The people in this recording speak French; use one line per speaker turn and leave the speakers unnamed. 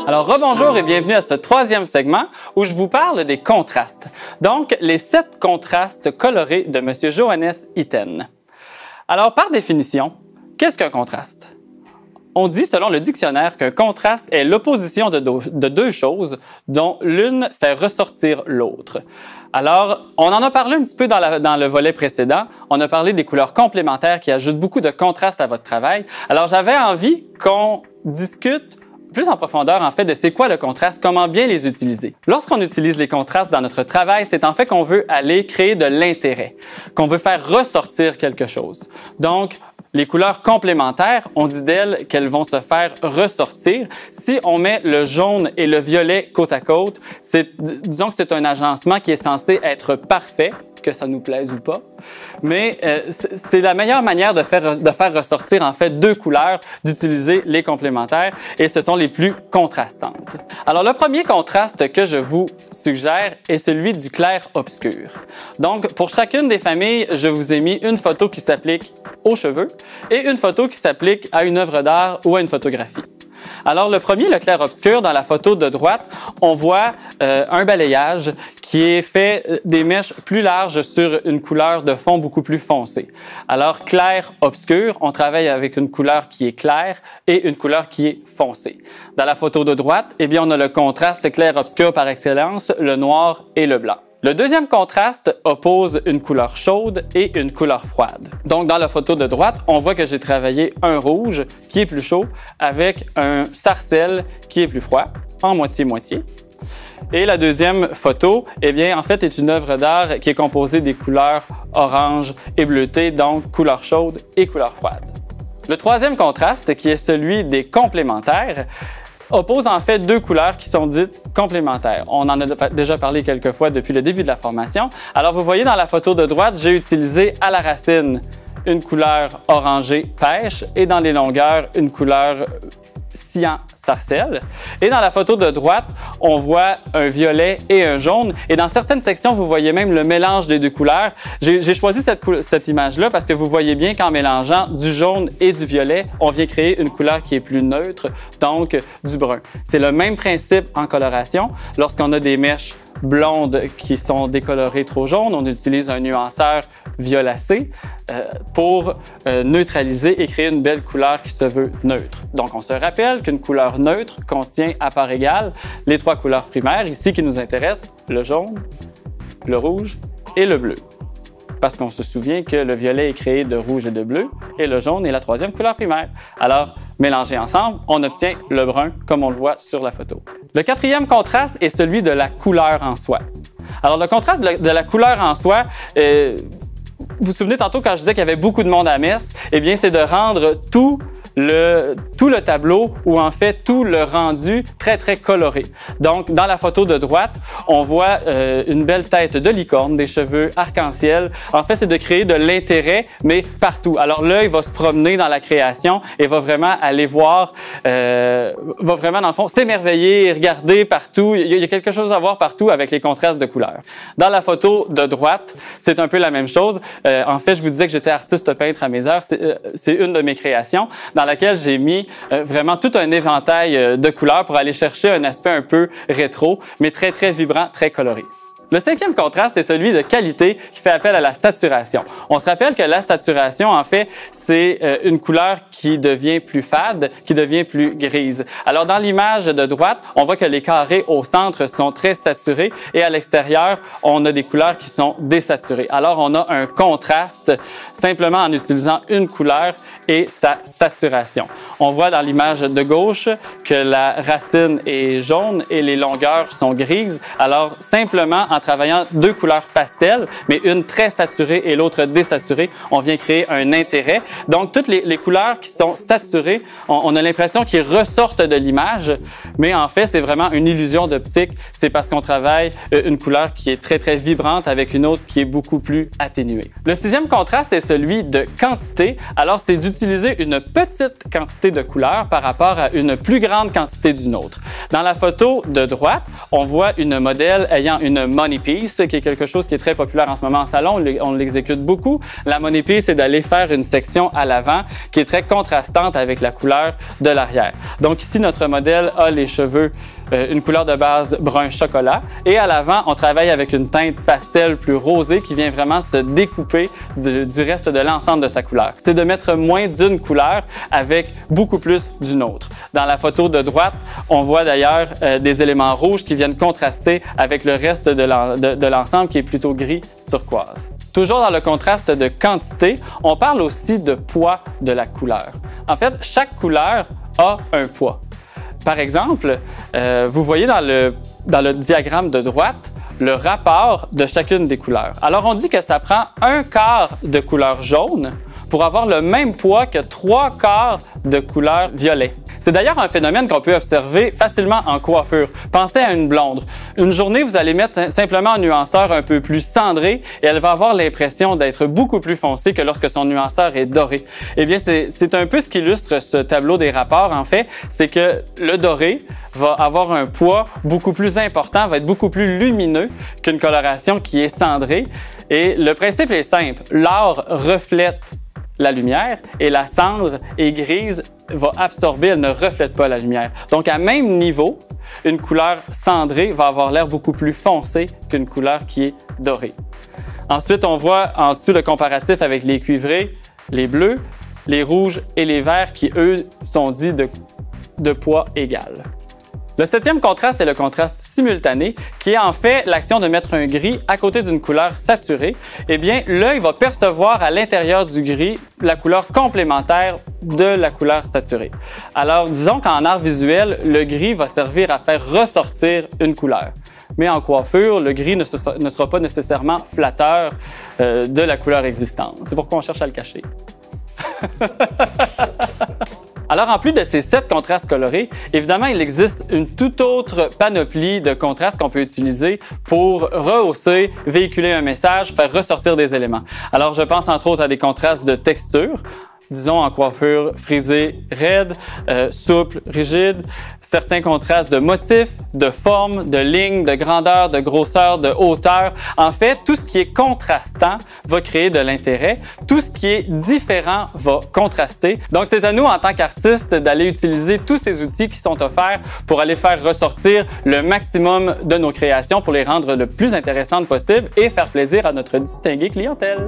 Alors, rebonjour et bienvenue à ce troisième segment où je vous parle des contrastes. Donc, les 7 contrastes colorés de M. Johannes Itten. Alors, par définition, qu'est-ce qu'un contraste? On dit, selon le dictionnaire, qu'un contraste est l'opposition de deux choses dont l'une fait ressortir l'autre. Alors, on en a parlé un petit peu dans le volet précédent. On a parlé des couleurs complémentaires qui ajoutent beaucoup de contraste à votre travail. Alors, j'avais envie qu'on discute plus en profondeur, en fait, de c'est quoi le contraste, comment bien les utiliser. Lorsqu'on utilise les contrastes dans notre travail, c'est en fait qu'on veut aller créer de l'intérêt, qu'on veut faire ressortir quelque chose. Donc, les couleurs complémentaires, on dit d'elles qu'elles vont se faire ressortir. Si on met le jaune et le violet côte à côte, disons que c'est un agencement qui est censé être parfait, que ça nous plaise ou pas. Mais c'est la meilleure manière de faire ressortir en fait deux couleurs, d'utiliser les complémentaires, et ce sont les plus contrastantes. Alors le premier contraste que je vous suggère est celui du clair-obscur. Donc pour chacune des familles, je vous ai mis une photo qui s'applique aux cheveux et une photo qui s'applique à une œuvre d'art ou à une photographie. Alors le premier, le clair-obscur, dans la photo de droite, on voit un balayage qui est fait des mèches plus larges sur une couleur de fond beaucoup plus foncée. Alors clair-obscur, on travaille avec une couleur qui est claire et une couleur qui est foncée. Dans la photo de droite, eh bien, on a le contraste clair-obscur par excellence, le noir et le blanc. Le deuxième contraste oppose une couleur chaude et une couleur froide. Donc, dans la photo de droite, on voit que j'ai travaillé un rouge qui est plus chaud avec un sarcelle qui est plus froid, en moitié-moitié. Et la deuxième photo, eh bien, en fait, est une œuvre d'art qui est composée des couleurs orange et bleutée, donc couleur chaude et couleur froide. Le troisième contraste, qui est celui des complémentaires, oppose en fait deux couleurs qui sont dites complémentaires. On en a déjà parlé quelques fois depuis le début de la formation. Alors vous voyez dans la photo de droite, j'ai utilisé à la racine une couleur orangée pêche et dans les longueurs une couleur cyan sarcelle. Et dans la photo de droite, on voit un violet et un jaune. Et dans certaines sections, vous voyez même le mélange des deux couleurs. J'ai choisi cette image-là parce que vous voyez bien qu'en mélangeant du jaune et du violet, on vient créer une couleur qui est plus neutre, donc du brun. C'est le même principe en coloration. Lorsqu'on a des mèches blondes qui sont décolorées trop jaunes, on utilise un nuanceur violacé pour neutraliser et créer une belle couleur qui se veut neutre. Donc, on se rappelle qu'une couleur neutre contient à part égale les 3 couleurs primaires, ici qui nous intéressent, le jaune, le rouge et le bleu. Parce qu'on se souvient que le violet est créé de rouge et de bleu et le jaune est la 3e couleur primaire. Alors, mélangés ensemble, on obtient le brun comme on le voit sur la photo. Le 4e contraste est celui de la couleur en soi. Alors, le contraste de la couleur en soi, vous vous souvenez tantôt quand je disais qu'il y avait beaucoup de monde à messe, eh bien, c'est de rendre tout le tableau ou en fait tout le rendu très très coloré. Donc dans la photo de droite, on voit une belle tête de licorne, des cheveux arc-en-ciel. En fait, c'est de créer de l'intérêt mais partout. Alors l'œil va se promener dans la création et va vraiment aller voir, va vraiment dans le fond s'émerveiller et regarder partout. Il y a quelque chose à voir partout avec les contrastes de couleurs. Dans la photo de droite, c'est un peu la même chose. En fait, je vous disais que j'étais artiste peintre à mes heures. C'est une de mes créations dans laquelle j'ai mis vraiment tout un éventail de couleurs pour aller chercher un aspect un peu rétro, mais très, très vibrant, très coloré. Le 5e contraste est celui de qualité qui fait appel à la saturation. On se rappelle que la saturation, en fait, c'est une couleur qui devient plus fade, qui devient plus grise. Alors, dans l'image de droite, on voit que les carrés au centre sont très saturés et à l'extérieur, on a des couleurs qui sont désaturées. Alors, on a un contraste simplement en utilisant une couleur et sa saturation. On voit dans l'image de gauche que la racine est jaune et les longueurs sont grises. Alors, simplement en travaillant deux couleurs pastel, mais une très saturée et l'autre désaturée, on vient créer un intérêt. Donc, toutes les couleurs qui sont saturées, on a l'impression qu'ils ressortent de l'image, mais en fait, c'est vraiment une illusion d'optique. C'est parce qu'on travaille une couleur qui est très, très vibrante avec une autre qui est beaucoup plus atténuée. Le 6e contraste est celui de quantité. Alors, c'est d'utiliser une petite quantité de couleurs par rapport à une plus grande quantité d'une autre. Dans la photo de droite, on voit une modèle ayant une monnaie money piece, qui est quelque chose qui est très populaire en ce moment en salon. On l'exécute beaucoup. La money piece, c'est d'aller faire une section à l'avant qui est très contrastante avec la couleur de l'arrière. Donc ici, notre modèle a les cheveux une couleur de base brun chocolat et à l'avant, on travaille avec une teinte pastel plus rosée qui vient vraiment se découper du reste de l'ensemble de sa couleur. C'est de mettre moins d'une couleur avec beaucoup plus d'une autre. Dans la photo de droite, on voit d'ailleurs des éléments rouges qui viennent contraster avec le reste de l'ensemble qui est plutôt gris turquoise. Toujours dans le contraste de quantité, on parle aussi de poids de la couleur. En fait, chaque couleur a un poids. Par exemple, vous voyez dans le diagramme de droite le rapport de chacune des couleurs. Alors, on dit que ça prend 1/4 de couleur jaune pour avoir le même poids que 3/4 de couleur violet. C'est d'ailleurs un phénomène qu'on peut observer facilement en coiffure. Pensez à une blonde. Une journée, vous allez mettre simplement un nuanceur un peu plus cendré et elle va avoir l'impression d'être beaucoup plus foncée que lorsque son nuanceur est doré. Eh bien, c'est un peu ce qui illustre ce tableau des rapports, en fait. C'est que le doré va avoir un poids beaucoup plus important, va être beaucoup plus lumineux qu'une coloration qui est cendrée. Et le principe est simple. L'or reflète la lumière et la cendre est grise, va absorber, elle ne reflète pas la lumière. Donc, à même niveau, une couleur cendrée va avoir l'air beaucoup plus foncé qu'une couleur qui est dorée. Ensuite, on voit en dessous le comparatif avec les cuivrés, les bleus, les rouges et les verts qui, eux, sont dits de poids égal. Le septième contraste est le contraste simultané, qui est en fait l'action de mettre un gris à côté d'une couleur saturée. Eh bien, l'œil va percevoir à l'intérieur du gris la couleur complémentaire de la couleur saturée. Alors, disons qu'en art visuel, le gris va servir à faire ressortir une couleur. Mais en coiffure, le gris ne sera pas nécessairement flatteur de la couleur existante. C'est pourquoi on cherche à le cacher. Alors, en plus de ces 7 contrastes colorés, évidemment, il existe une toute autre panoplie de contrastes qu'on peut utiliser pour rehausser, véhiculer un message, faire ressortir des éléments. Alors, je pense entre autres à des contrastes de texture, disons en coiffure frisée, raide, souple, rigide, certains contrastes de motifs, de forme, de lignes, de grandeur, de grosseur, de hauteur. En fait, tout ce qui est contrastant va créer de l'intérêt. Tout ce qui est différent va contraster. Donc, c'est à nous, en tant qu'artistes, d'aller utiliser tous ces outils qui sont offerts pour aller faire ressortir le maximum de nos créations pour les rendre le plus intéressantes possible et faire plaisir à notre distinguée clientèle.